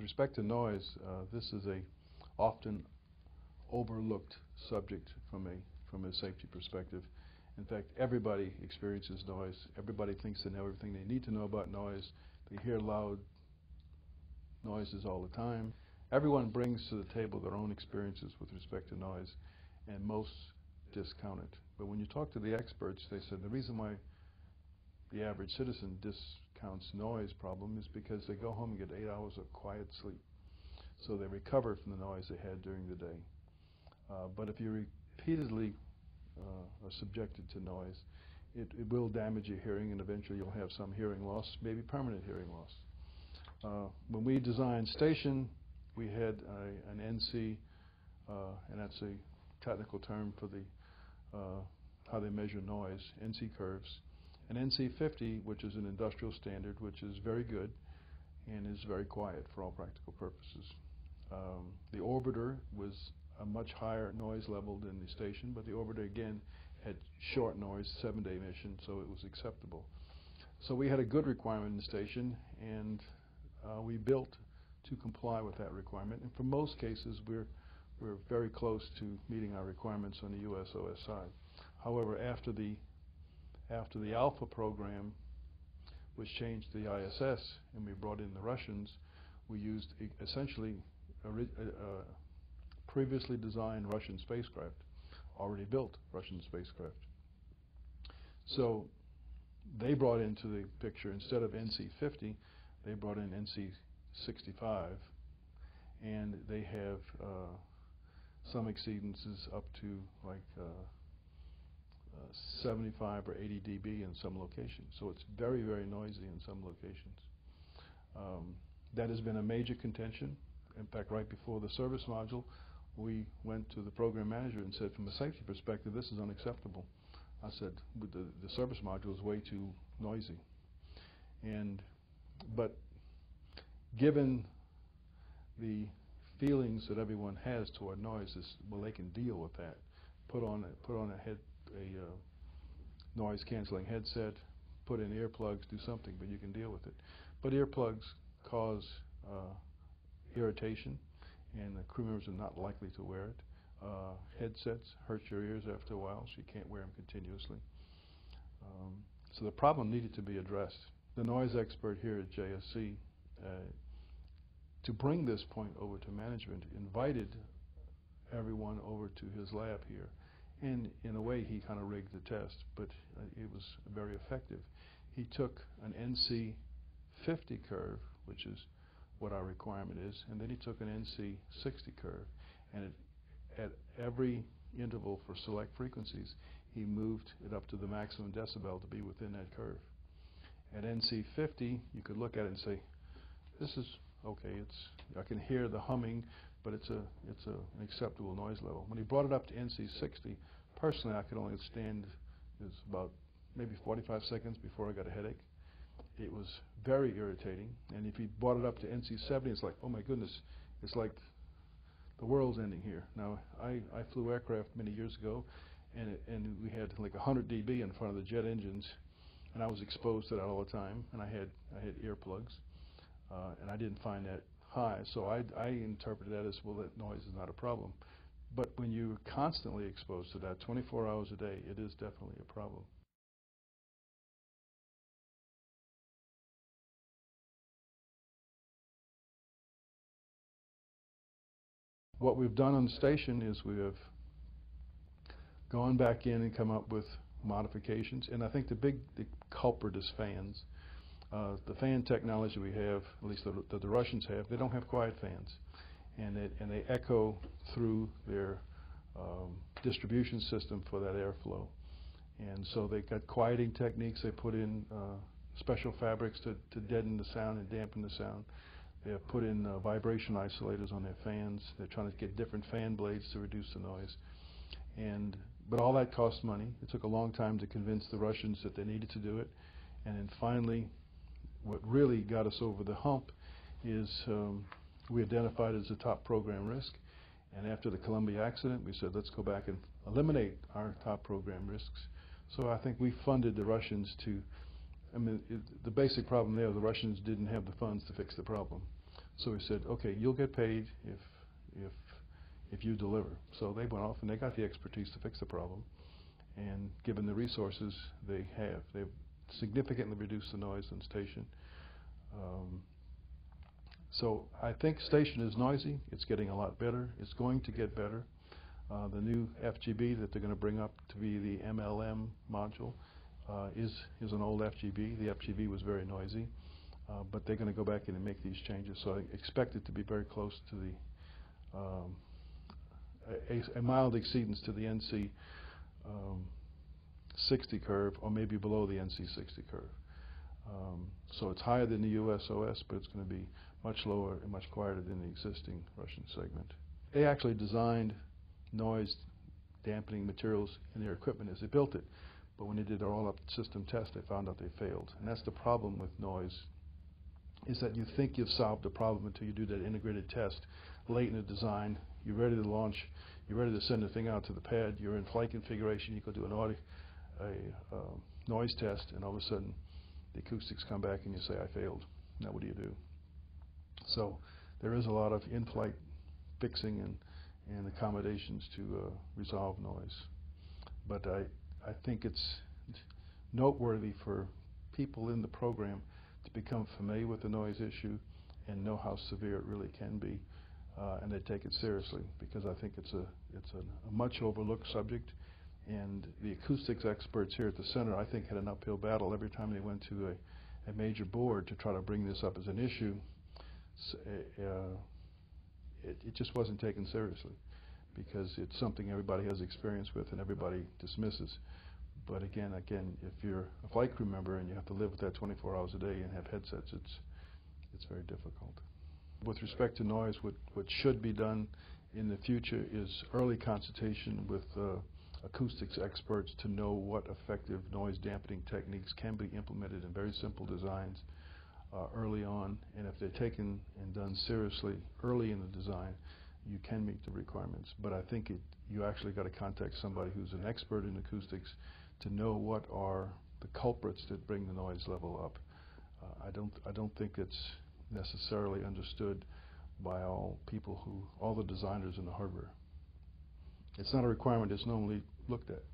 respect to noise, this is a often overlooked subject from a safety perspective. In fact, everybody experiences noise. Everybody thinks they know everything they need to know about noise. They hear loud noises all the time. Everyone brings to the table their own experiences with respect to noise, and most discount it. But when you talk to the experts, they said the reason why the average citizen discounts noise problem is because they go home and get 8 hours of quiet sleep. So they recover from the noise they had during the day. But if you repeatedly are subjected to noise, it will damage your hearing, and eventually you'll have some hearing loss, maybe permanent hearing loss. When we designed Station, we had an NC, and that's a technical term for the how they measure noise, NC curves. An NC50, which is an industrial standard, which is very good and is very quiet for all practical purposes. The Orbiter was a much higher noise level than the Station, but the Orbiter again had short noise, 7-day mission, so it was acceptable. So we had a good requirement in the Station, and we built to comply with that requirement. And for most cases, we're very close to meeting our requirements on the USOS side. However, after the Alpha program was changed to the ISS and we brought in the Russians, we used essentially previously designed Russian spacecraft, already built Russian spacecraft. So they brought into the picture, instead of NC50, they brought in NC65, and they have some exceedances up to like 75 or 80 dB in some locations. So it's very, very noisy in some locations. That has been a major contention. In fact, right before the service module, we went to the program manager and said, from a safety perspective, this is unacceptable. I said, the service module is way too noisy. But given the feelings that everyone has toward noise, well, they can deal with that. Put on a noise canceling headset, put in earplugs, do something, but you can deal with it. But earplugs cause irritation, and the crew members are not likely to wear it. Headsets hurt your ears after a while, so you can't wear them continuously. So the problem needed to be addressed. The noise expert here at JSC, to bring this point over to management, invited everyone over to his lab here. And in a way, he kind of rigged the test, but it was very effective. He took an NC50 curve, which is what our requirement is, and then he took an NC60 curve, and at every interval for select frequencies, he moved it up to the maximum decibel to be within that curve. At NC50, you could look at it and say, this is okay, I can hear the humming, but it's an acceptable noise level. When he brought it up to NC60, personally I could only stand, it was about maybe 45 seconds before I got a headache. It was very irritating, and if he brought it up to NC70, it's like, oh my goodness, it's like the world's ending here. Now, I flew aircraft many years ago, and we had like 100 dB in front of the jet engines, and I was exposed to that all the time, and I had earplugs. And I didn't find that high, so I interpreted that as, well, that noise is not a problem. But when you're constantly exposed to that 24 hours a day, it is definitely a problem. What we've done on the Station is we have gone back in and come up with modifications, and I think the culprit is fans. The fan technology we have, at least the Russians have, they don't have quiet fans, and they echo through their distribution system for that airflow. And so they got quieting techniques. They put in special fabrics to deaden the sound and dampen the sound. They have put in vibration isolators on their fans. They're trying to get different fan blades to reduce the noise. But all that costs money. It took a long time to convince the Russians that they needed to do it, and then finally, what really got us over the hump is we identified it as a top program risk, and after the Columbia accident, we said, let's go back and eliminate our top program risks. So I think we funded the Russians to, the basic problem there, the Russians didn't have the funds to fix the problem. So we said, okay, you'll get paid if you deliver. So they went off and they got the expertise to fix the problem. And given the resources they've significantly reduced the noise on station. So I think station is noisy. It's getting a lot better. It's going to get better. The new FGB that they're going to bring up to be the MLM module is an old FGB. The FGB was very noisy, but they're going to go back in and make these changes. So I expect it to be very close to a mild exceedance to the NC 60 curve, or maybe below the NC 60 curve. So it's higher than the USOS, but it's going to be much lower and much quieter than the existing Russian segment. They actually designed noise dampening materials in their equipment as they built it, but when they did their all-up system test, they found out they failed. And that's the problem with noise, is that you think you've solved the problem until you do that integrated test late in the design. You're ready to launch, you're ready to send the thing out to the pad, you're in flight configuration, you go do a noise test, and all of a sudden the acoustics come back and you say, I failed. Now what do you do? So there is a lot of in-flight fixing and accommodations to resolve noise. But I think it's noteworthy for people in the program to become familiar with the noise issue and know how severe it really can be, and they take it seriously, because I think it's a much overlooked subject. And the acoustics experts here at the center, I think, had an uphill battle every time they went to a major board to try to bring this up as an issue. It just wasn't taken seriously, because it's something everybody has experience with and everybody dismisses. But again, if you're a flight crew member and you have to live with that 24 hours a day and have headsets, it's very difficult. With respect to noise, what should be done in the future is early consultation with acoustics experts to know what effective noise dampening techniques can be implemented in very simple designs early on, and if they're taken and done seriously early in the design, you can meet the requirements. But I think you actually got to contact somebody who's an expert in acoustics to know what are the culprits that bring the noise level up. I don't think it's necessarily understood by all the designers in the hardware. It's not a requirement that's normally looked at.